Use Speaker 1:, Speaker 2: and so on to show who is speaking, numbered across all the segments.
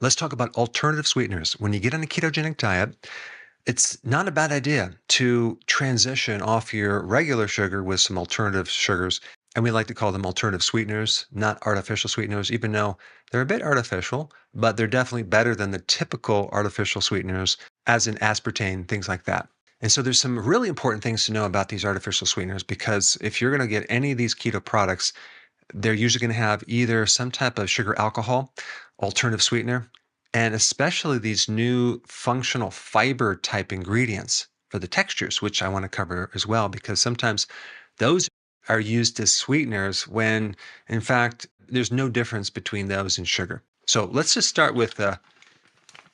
Speaker 1: Let's talk about alternative sweeteners. When you get on a ketogenic diet, it's not a bad idea to transition off your regular sugar with some alternative sugars. And we like to call them alternative sweeteners, not artificial sweeteners, even though they're a bit artificial, but they're definitely better than the typical artificial sweeteners, as in aspartame, things like that. And so there's some really important things to know about these artificial sweeteners, because if you're going to get any of these keto products, they're usually going to have either some type of sugar alcohol, alternative sweetener, and especially these new functional fiber type ingredients for the textures, which I want to cover as well, because sometimes those are used as sweeteners when, in fact, there's no difference between those and sugar. So let's just start with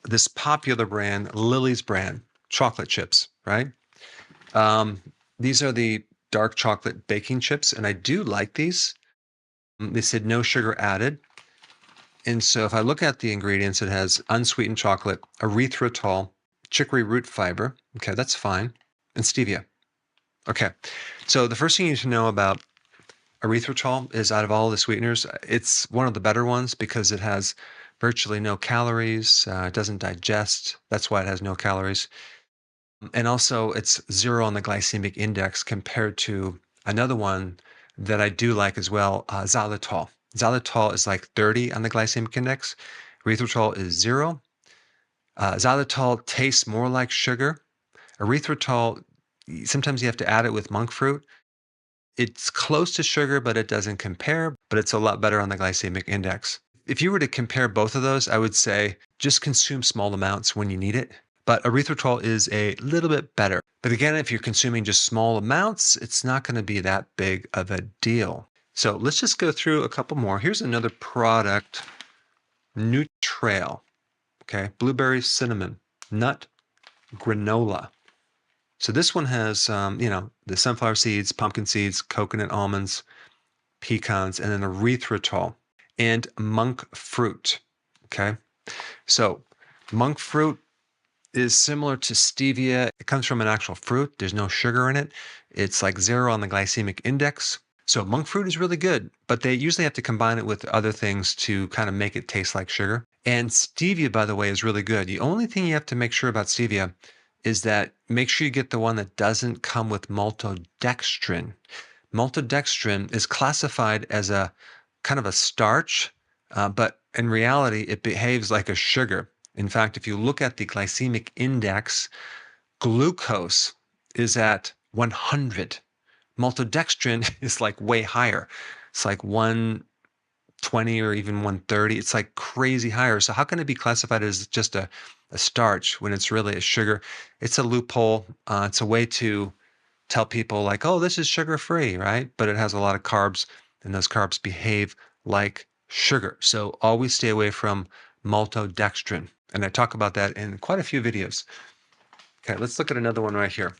Speaker 1: this popular brand, Lily's brand, chocolate chips, right? These are the dark chocolate baking chips, and I do like these. They said no sugar added. And so if I look at the ingredients, it has unsweetened chocolate, erythritol, chicory root fiber. Okay, that's fine. And stevia. Okay, so the first thing you need to know about erythritol is, out of all the sweeteners, it's one of the better ones because it has virtually no calories. It doesn't digest. That's why it has no calories. And also it's 0 on the glycemic index compared to another one that I do like as well, xylitol. Xylitol is like 30 on the glycemic index. Erythritol is 0. Xylitol tastes more like sugar. Erythritol, sometimes you have to add it with monk fruit. It's close to sugar, but it doesn't compare, but it's a lot better on the glycemic index. If you were to compare both of those, I would say just consume small amounts when you need it. But erythritol is a little bit better. But again, if you're consuming just small amounts, it's not going to be that big of a deal. So let's just go through a couple more. Here's another product, Nutrail. Okay, blueberry cinnamon nut granola. So this one has, the sunflower seeds, pumpkin seeds, coconut almonds, pecans, and then erythritol and monk fruit. Okay, so monk fruit is similar to stevia. It comes from an actual fruit. There's no sugar in it. It's like 0 on the glycemic index. So monk fruit is really good, but they usually have to combine it with other things to kind of make it taste like sugar. And stevia, by the way, is really good. The only thing you have to make sure about stevia is that make sure you get the one that doesn't come with maltodextrin. Maltodextrin is classified as a kind of a starch, but in reality, it behaves like a sugar. In fact, if you look at the glycemic index, glucose is at 100. Maltodextrin is like way higher. It's like 120 or even 130. It's like crazy higher. So how can it be classified as just a starch when it's really a sugar? It's a loophole. It's a way to tell people like, oh, this is sugar-free, right? But it has a lot of carbs, and those carbs behave like sugar. So always stay away from maltodextrin. And I talk about that in quite a few videos. Okay, let's look at another one right here.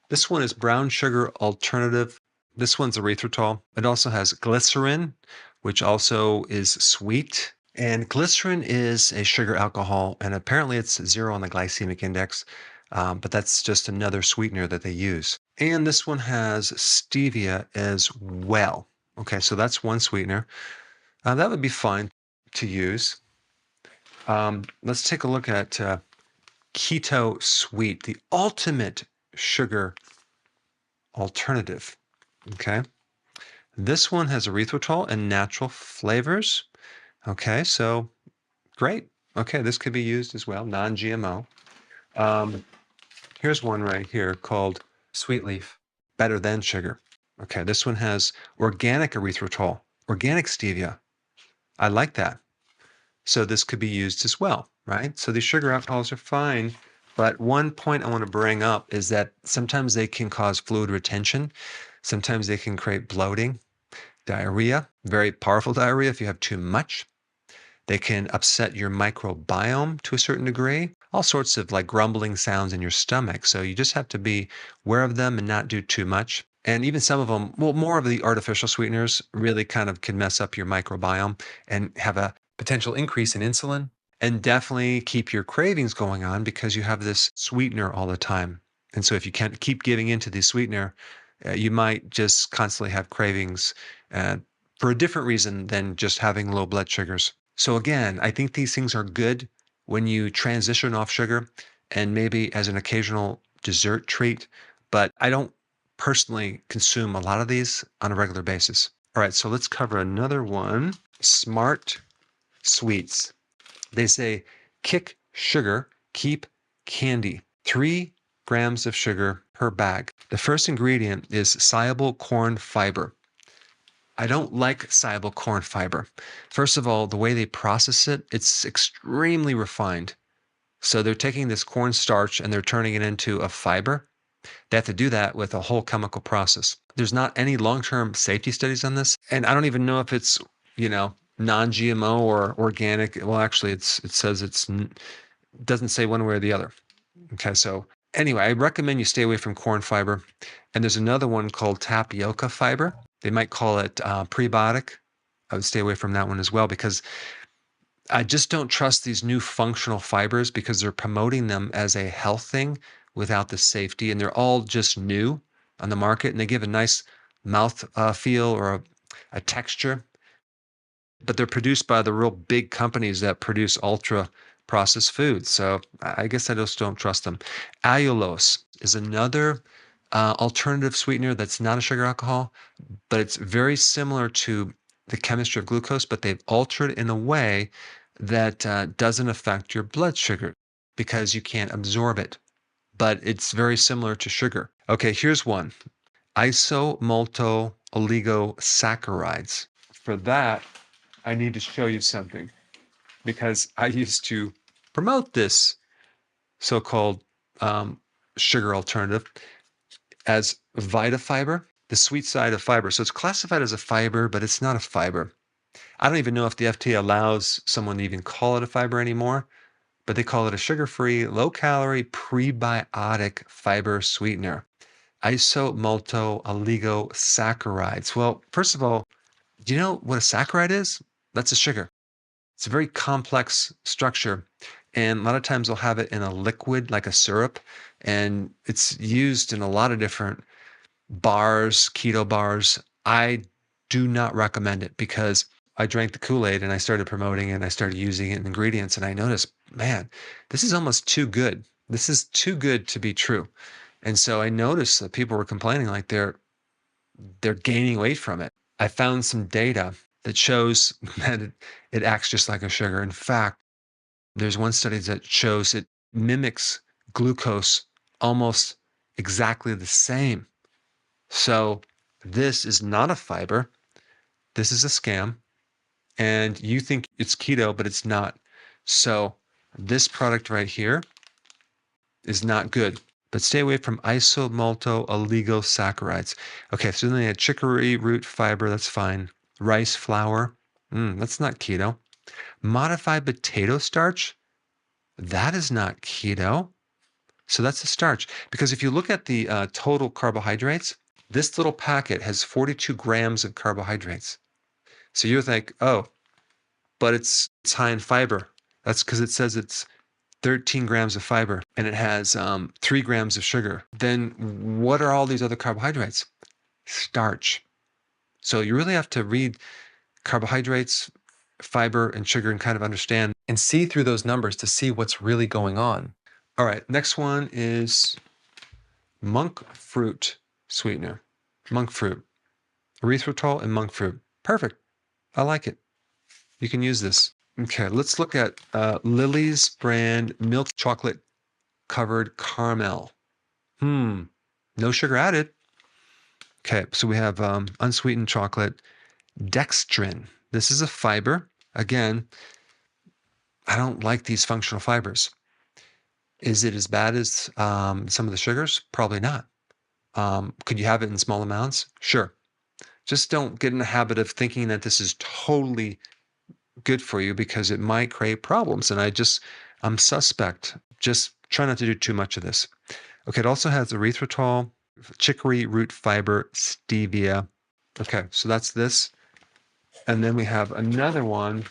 Speaker 1: This one is brown sugar alternative. This one's erythritol. It also has glycerin, which also is sweet. And glycerin is a sugar alcohol, and apparently it's 0 on the glycemic index, but that's just another sweetener that they use. And this one has stevia as well. Okay, so that's one sweetener. That would be fine to use. Let's take a look at Keto Sweet, the ultimate sugar alternative. Okay, this one has erythritol and natural flavors. Okay, so great. Okay, this could be used as well, non-GMO. Here's one right here called Sweet Leaf, better than sugar. Okay, this one has organic erythritol, organic stevia. I like that. So this could be used as well, right? So these sugar alcohols are fine, but one point I want to bring up is that sometimes they can cause fluid retention. Sometimes they can create bloating, diarrhea, very powerful diarrhea if you have too much. They can upset your microbiome to a certain degree, all sorts of like grumbling sounds in your stomach. So you just have to be aware of them and not do too much. And even some of them, well, more of the artificial sweeteners really kind of can mess up your microbiome and have a potential increase in insulin, and definitely keep your cravings going on because you have this sweetener all the time. And so if you can't keep giving into the sweetener, you might just constantly have cravings for a different reason than just having low blood sugars. So again, I think these things are good when you transition off sugar and maybe as an occasional dessert treat, but I don't personally consume a lot of these on a regular basis. All right, so let's cover another one. Smart sweets. They say kick sugar, keep candy. 3 grams of sugar per bag. The first ingredient is soluble corn fiber. I don't like soluble corn fiber. First of all, the way they process it, it's extremely refined. So they're taking this corn starch and they're turning it into a fiber. They have to do that with a whole chemical process. There's not any long-term safety studies on this. And I don't even know if it's, non-GMO or organic. Well, actually, it says it doesn't say one way or the other. Okay, so anyway, I recommend you stay away from corn fiber. And there's another one called tapioca fiber. They might call it prebiotic. I would stay away from that one as well because I just don't trust these new functional fibers because they're promoting them as a health thing without the safety. And they're all just new on the market and they give a nice mouth feel or a texture. But they're produced by the real big companies that produce ultra processed foods. So I guess I just don't trust them. Allulose is another alternative sweetener that's not a sugar alcohol, but it's very similar to the chemistry of glucose, but they've altered in a way that doesn't affect your blood sugar because you can't absorb it. But it's very similar to sugar. Okay, here's one. Isomalto-oligosaccharides. For that, I need to show you something because I used to promote this so-called sugar alternative as Vitafiber, the sweet side of fiber. So it's classified as a fiber, but it's not a fiber. I don't even know if the FDA allows someone to even call it a fiber anymore, but they call it a sugar-free, low-calorie, prebiotic fiber sweetener. Isomalto-oligosaccharides. Well, first of all, do you know what a saccharide is? That's a sugar. It's a very complex structure. And a lot of times they'll have it in a liquid, like a syrup. And it's used in a lot of different bars, keto bars. I do not recommend it because I drank the Kool-Aid and I started promoting it and I started using it in ingredients. And I noticed, man, this is almost too good. This is too good to be true. And so I noticed that people were complaining like they're gaining weight from it. I found some data that shows that it acts just like a sugar. In fact, there's one study that shows it mimics glucose almost exactly the same. So this is not a fiber. This is a scam. And you think it's keto, but it's not. So this product right here is not good. But stay away from isomalto-oligosaccharides. Okay, so then they had chicory root fiber, that's fine. Rice flour, that's not keto. Modified potato starch, that is not keto. So that's a starch. Because if you look at the total carbohydrates, this little packet has 42 grams of carbohydrates. So you're like, oh, but it's high in fiber. That's because it says it's 13 grams of fiber and it has 3 grams of sugar. Then what are all these other carbohydrates? Starch. So you really have to read carbohydrates, fiber, and sugar and kind of understand and see through those numbers to see what's really going on. All right, next one is monk fruit sweetener. Monk fruit. Erythritol and monk fruit. Perfect. I like it. You can use this. Okay, let's look at Lily's brand milk chocolate covered caramel. No sugar added. Okay, so we have unsweetened chocolate. Dextrin. This is a fiber. Again, I don't like these functional fibers. Is it as bad as some of the sugars? Probably not. Could you have it in small amounts? Sure. Just don't get in the habit of thinking that this is totally good for you because it might create problems. And I'm suspect. Just try not to do too much of this. Okay, it also has erythritol, chicory root fiber, stevia. Okay, so that's this. And then we have another one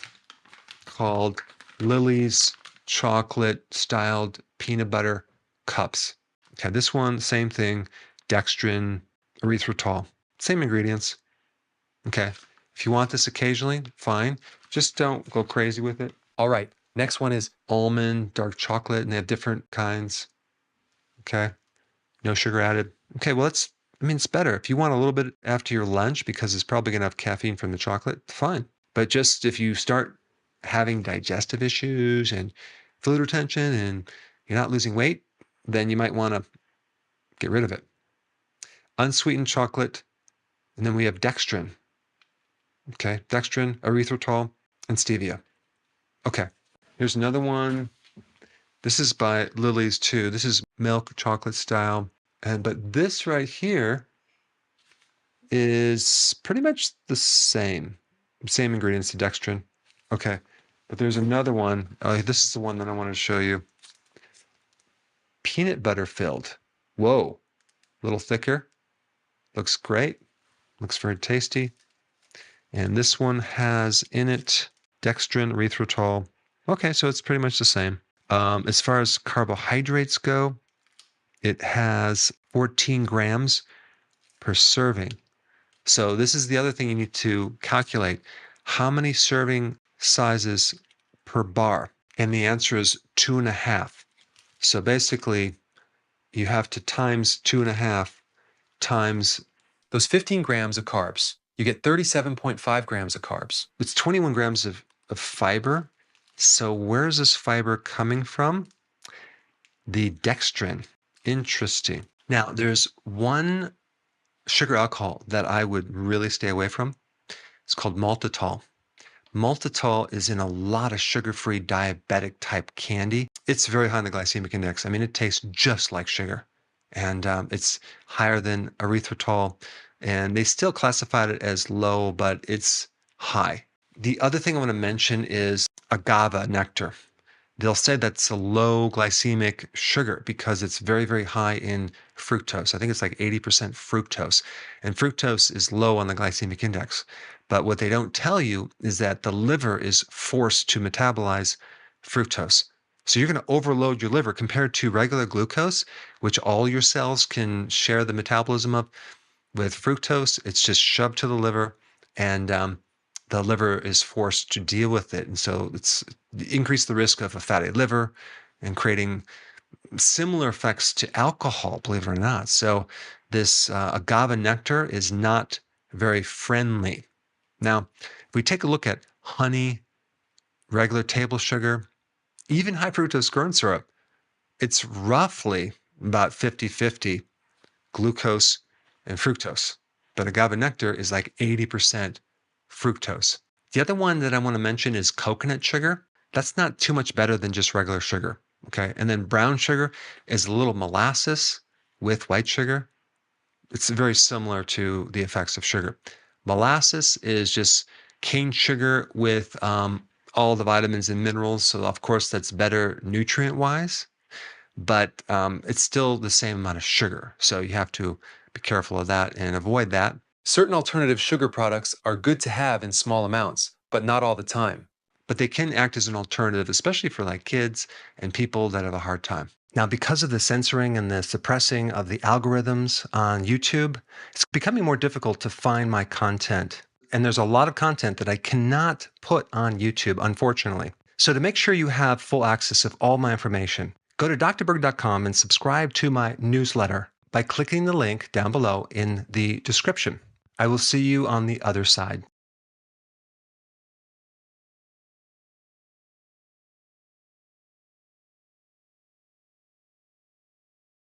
Speaker 1: called Lily's chocolate styled peanut butter cups. Okay, this one, same thing, dextrin, erythritol, same ingredients. Okay, if you want this occasionally, fine. Just don't go crazy with it. All right, next one is almond dark chocolate, and they have different kinds. Okay, no sugar added. Okay, well, it's better. If you want a little bit after your lunch because it's probably going to have caffeine from the chocolate, fine. But just if you start having digestive issues and fluid retention and you're not losing weight, then you might want to get rid of it. Unsweetened chocolate, and then we have dextrin. Okay, dextrin, erythritol, and stevia. Okay, here's another one. This is by Lily's too. This is milk chocolate style. But this right here is pretty much the same ingredients, the dextrin. Okay, but there's another one. This is the one that I want to show you. Peanut butter filled. Whoa, a little thicker. Looks great. Looks very tasty. And this one has in it dextrin, erythritol. Okay, so it's pretty much the same. As far as carbohydrates go, it has 14 grams per serving. So this is the other thing you need to calculate. How many serving sizes per bar? And the answer is 2.5. So basically, you have to times 2.5 times those 15 grams of carbs. You get 37.5 grams of carbs. It's 21 grams of fiber. So where's this fiber coming from? The dextrin. Interesting. Now, there's one sugar alcohol that I would really stay away from. It's called maltitol. Maltitol is in a lot of sugar-free diabetic type candy. It's very high in the glycemic index. It tastes just like sugar. And it's higher than erythritol. And they still classified it as low, but it's high. The other thing I want to mention is agave nectar. They'll say that's a low glycemic sugar because it's very, very high in fructose. I think it's like 80% fructose. And fructose is low on the glycemic index. But what they don't tell you is that the liver is forced to metabolize fructose. So you're going to overload your liver compared to regular glucose, which all your cells can share the metabolism of. With fructose, it's just shoved to the liver, and the liver is forced to deal with it. And so it's increased the risk of a fatty liver and creating similar effects to alcohol, believe it or not. So this agave nectar is not very friendly. Now, if we take a look at honey, regular table sugar, even high fructose corn syrup, it's roughly about 50-50 glucose and fructose. But agave nectar is like 80% fructose. The other one that I want to mention is coconut sugar. That's not too much better than just regular sugar. Okay. And then brown sugar is a little molasses with white sugar. It's very similar to the effects of sugar. Molasses is just cane sugar with all the vitamins and minerals. So of course that's better nutrient-wise, but it's still the same amount of sugar. So you have to be careful of that and avoid that. Certain alternative sugar products are good to have in small amounts, but not all the time. But they can act as an alternative, especially for like kids and people that have a hard time. Now, because of the censoring and the suppressing of the algorithms on YouTube, it's becoming more difficult to find my content. And there's a lot of content that I cannot put on YouTube, unfortunately. So to make sure you have full access of all my information, go to drberg.com and subscribe to my newsletter by clicking the link down below in the description. I will see you on the other side.